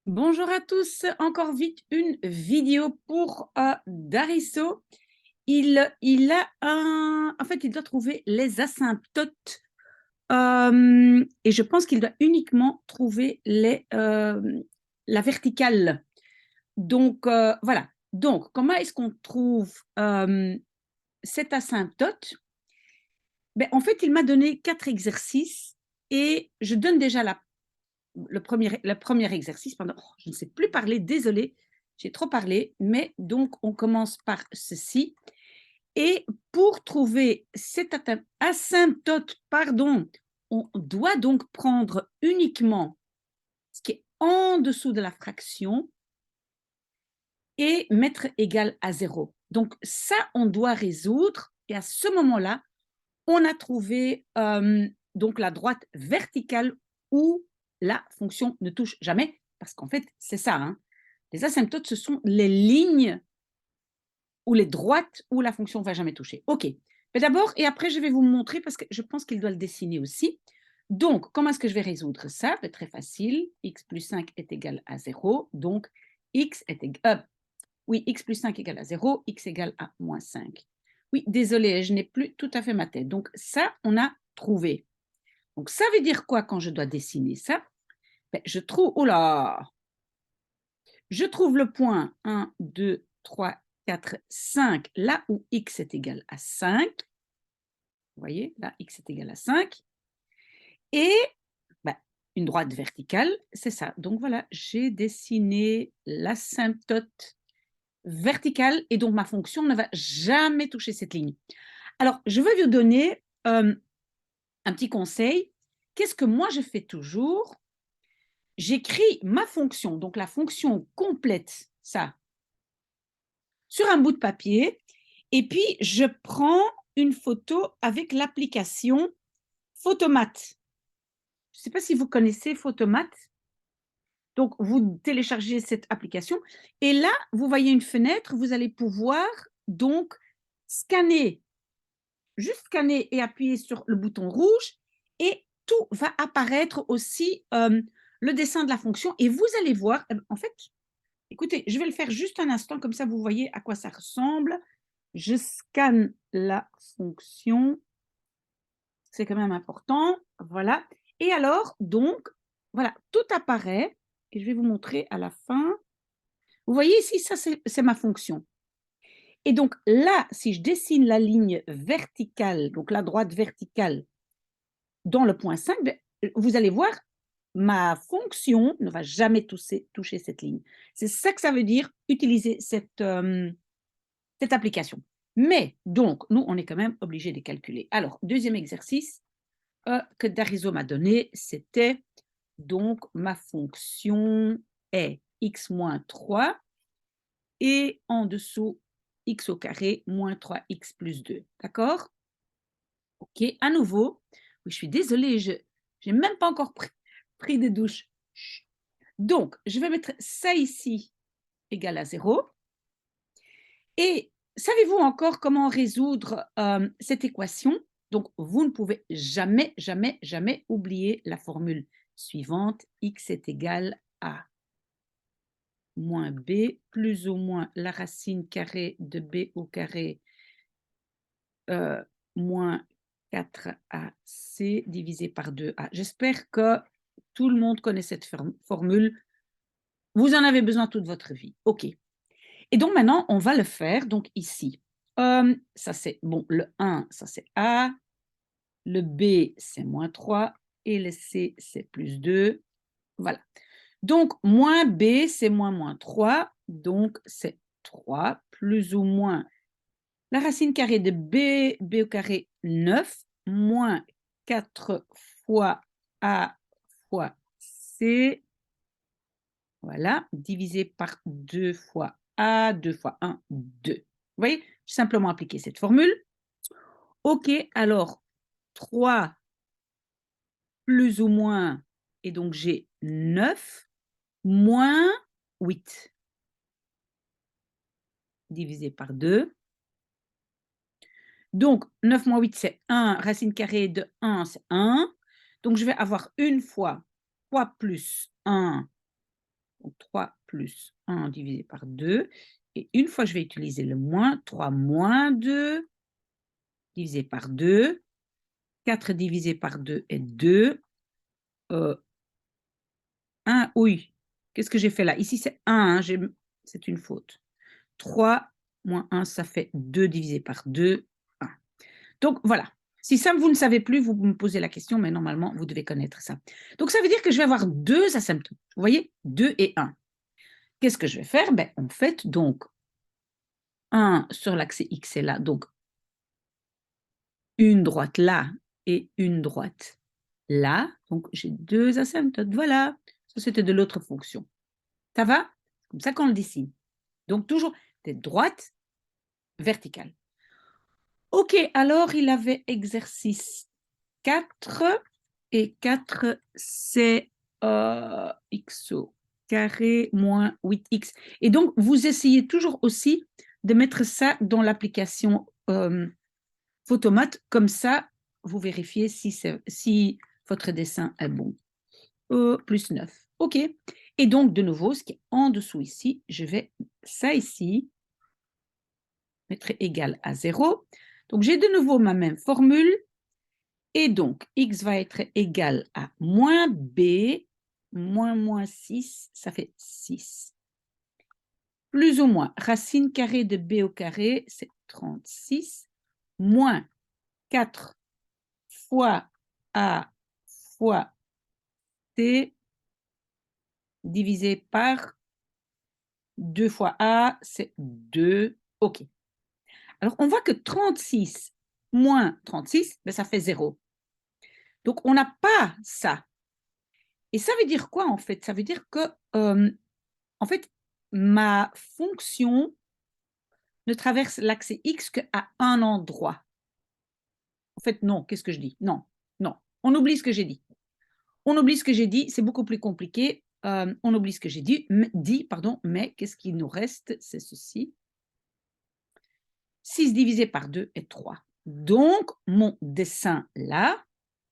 Bonjour à tous, encore vite une vidéo pour Darisso. Il a en fait, il doit trouver les asymptotes et je pense qu'il doit uniquement trouver la verticale. Donc, voilà. Donc, comment est-ce qu'on trouve cette asymptote? Ben, en fait, il m'a donné 4 exercices et je donne déjà le premier exercice pendant, je ne sais plus parler, désolée, j'ai trop parlé, mais donc on commence par ceci. Et pour trouver cette asymptote, pardon, on doit donc prendre uniquement ce qui est en dessous de la fraction et mettre égal à 0. Donc ça, on doit résoudre et à ce moment-là, on a trouvé donc la droite verticale où la fonction ne touche jamais, parce qu'en fait, c'est ça. Hein. Les asymptotes, ce sont les lignes ou les droites où la fonction ne va jamais toucher. OK. Mais d'abord, et après, je vais vous montrer, parce que je pense qu'il doit le dessiner aussi. Donc, comment est-ce que je vais résoudre ça? Très facile. X plus 5 est égal à 0. Donc, x est égal, oui, x plus 5 égale à 0, x égale à moins 5. Oui, désolé, je n'ai plus tout à fait ma tête. Donc, ça, on a trouvé. Donc, ça veut dire quoi quand je dois dessiner ça? Ben, je trouve, oh là, je trouve le point 1, 2, 3, 4, 5, là où x est égal à 5. Vous voyez, là, x est égal à 5. Et ben, une droite verticale, c'est ça. Donc, voilà, j'ai dessiné l'asymptote verticale et donc ma fonction ne va jamais toucher cette ligne. Alors, je vais vous donner un petit conseil. Qu'est-ce que moi je fais toujours? J'écris ma fonction, donc la fonction complète, ça, sur un bout de papier, et puis je prends une photo avec l'application Photomat. Je ne sais pas si vous connaissez Photomat. Donc, vous téléchargez cette application, et là, vous voyez une fenêtre, vous allez pouvoir donc scanner, juste scanner et appuyer sur le bouton rouge, et tout va apparaître aussi, le dessin de la fonction, et vous allez voir, en fait, écoutez, je vais le faire juste un instant, comme ça vous voyez à quoi ça ressemble. Je scanne la fonction, c'est quand même important, voilà. Et alors, donc, voilà, tout apparaît, et je vais vous montrer à la fin. Vous voyez ici, ça c'est ma fonction. Et donc là, si je dessine la ligne verticale, donc la droite verticale, dans le point 5, ben, vous allez voir, ma fonction ne va jamais toucher cette ligne. C'est ça que ça veut dire utiliser cette application. Mais donc, nous, on est quand même obligé de calculer. Alors, deuxième exercice que Darisso m'a donné, c'était donc ma fonction est x moins 3 et en dessous x au carré moins 3x plus 2. D'accord? OK, à nouveau. Oui, je suis désolée, je n'ai même pas encore pris de douche. Chut. Donc, je vais mettre ça ici égal à 0. Et savez-vous encore comment résoudre cette équation? Donc, vous ne pouvez jamais, jamais, jamais oublier la formule suivante. X est égal à moins b plus ou moins la racine carrée de b au carré moins 4ac divisé par 2a. J'espère que tout le monde connaît cette formule. Vous en avez besoin toute votre vie. OK. Et donc maintenant, on va le faire donc ici. Ça c'est, bon, le 1, ça c'est a, le b c'est moins 3 et le c c'est plus 2. Voilà. Donc, moins b c'est moins 3, donc c'est 3 plus ou moins la racine carrée de b au carré 9 moins 4 fois a fois c, voilà, divisé par 2 fois a, 2 fois 1, 2. Vous voyez, j'ai simplement appliqué cette formule. OK, alors 3 plus ou moins, et donc j'ai 9 moins 8 divisé par 2. Donc, 9 moins 8, c'est 1. Racine carrée de 1, c'est 1. Donc, je vais avoir une fois 3 plus 1, Donc 3 plus 1 divisé par 2. Et une fois, je vais utiliser le moins. 3 moins 2 divisé par 2. 4 divisé par 2 est 2. 1, oui. Qu'est-ce que j'ai fait là? Ici, c'est 1. Hein, c'est une faute. 3 moins 1, ça fait 2 divisé par 2, 1. Donc, voilà. Si ça, vous ne savez plus, vous me posez la question, mais normalement, vous devez connaître ça. Donc, ça veut dire que je vais avoir deux asymptotes. Vous voyez? 2 et 1. Qu'est-ce que je vais faire? Ben, en fait, donc, 1 sur l'axe X est là. Donc, une droite là et une droite là. Donc, j'ai deux asymptotes. Voilà. Ça, c'était de l'autre fonction. Ça va? C'est comme ça qu'on le dessine. Donc, toujours des droites verticales. OK, alors il avait exercice 4 et 4, c'est x au carré moins 8x. Et donc, vous essayez toujours aussi de mettre ça dans l'application Photomat. Comme ça, vous vérifiez si votre dessin est bon. Plus 9. OK. Et donc, de nouveau, ce qui est en dessous ici, je vais ça ici, mettre égal à 0. Donc, j'ai de nouveau ma même formule. Et donc, x va être égal à moins b, moins 6, ça fait 6. Plus ou moins, racine carrée de b au carré, c'est 36, moins 4 fois a fois t, divisé par 2 fois a, c'est 2. OK. Alors, on voit que 36 moins 36, ben, ça fait 0. Donc, on n'a pas ça. Et ça veut dire quoi, en fait? Ça veut dire que, en fait, ma fonction ne traverse l'axe X qu'à un endroit. En fait, non. Qu'est-ce que je dis? Non, non. On oublie ce que j'ai dit. On oublie ce que j'ai dit. C'est beaucoup plus compliqué. On oublie ce que j'ai dit, mais qu'est-ce qui nous reste? C'est ceci. 6 divisé par 2 est 3. Donc, mon dessin là,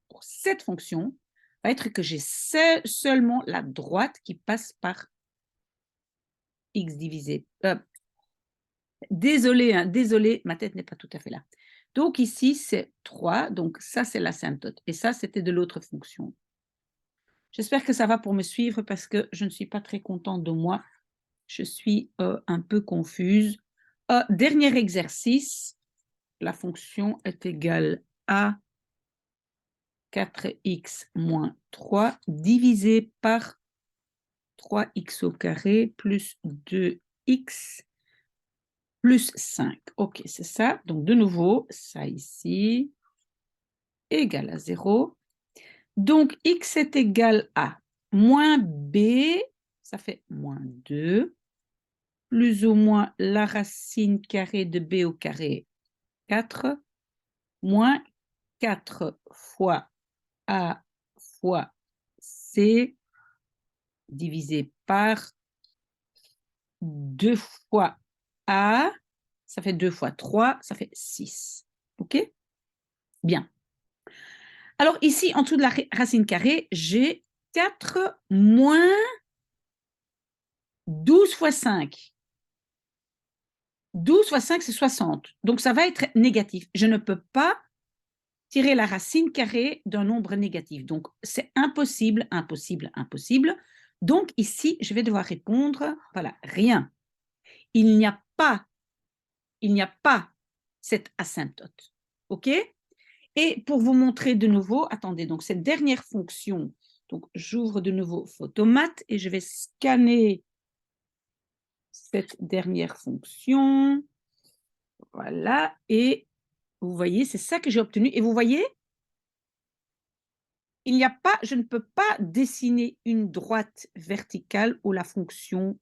pour cette fonction, va être que j'ai seulement la droite qui passe par x divisé. Désolé, hein, désolé, ma tête n'est pas tout à fait là. Donc ici, c'est 3. Donc ça, c'est l'asymptote. Et ça, c'était de l'autre fonction. J'espère que ça va pour me suivre parce que je ne suis pas très contente de moi. Je suis un peu confuse. Dernier exercice. La fonction est égale à 4x moins 3 divisé par 3x au carré plus 2x plus 5. OK, c'est ça. Donc, de nouveau, ça ici, égal à 0. Donc, x est égal à moins b, ça fait moins 2, plus ou moins la racine carrée de b au carré, 4, moins 4 fois a fois c, divisé par 2 fois a, ça fait 2 fois 3, ça fait 6. OK? Bien. Alors ici, en dessous de la racine carrée, j'ai 4 moins 12 fois 5. 12 fois 5, c'est 60. Donc, ça va être négatif. Je ne peux pas tirer la racine carrée d'un nombre négatif. Donc, c'est impossible, impossible, impossible. Donc, ici, je vais devoir répondre, voilà, rien. Il n'y a pas cette asymptote. OK? Et pour vous montrer de nouveau, attendez, donc cette dernière fonction, donc j'ouvre de nouveau Photomat et je vais scanner cette dernière fonction. Voilà, et vous voyez, c'est ça que j'ai obtenu. Et vous voyez, je ne peux pas dessiner une droite verticale où la fonction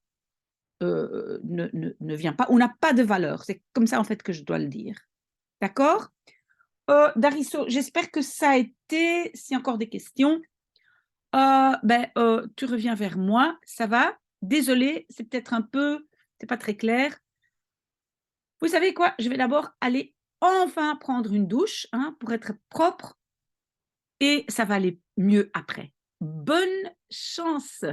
ne vient pas, ou n'a pas de valeur. C'est comme ça, en fait, que je dois le dire. D'accord? Darisso, j'espère que ça a été. S'il y a encore des questions, tu reviens vers moi. Ça va? Désolée, c'est peut-être un peu, c'est pas très clair. Vous savez quoi? Je vais d'abord aller enfin prendre une douche pour être propre et ça va aller mieux après. Bonne chance!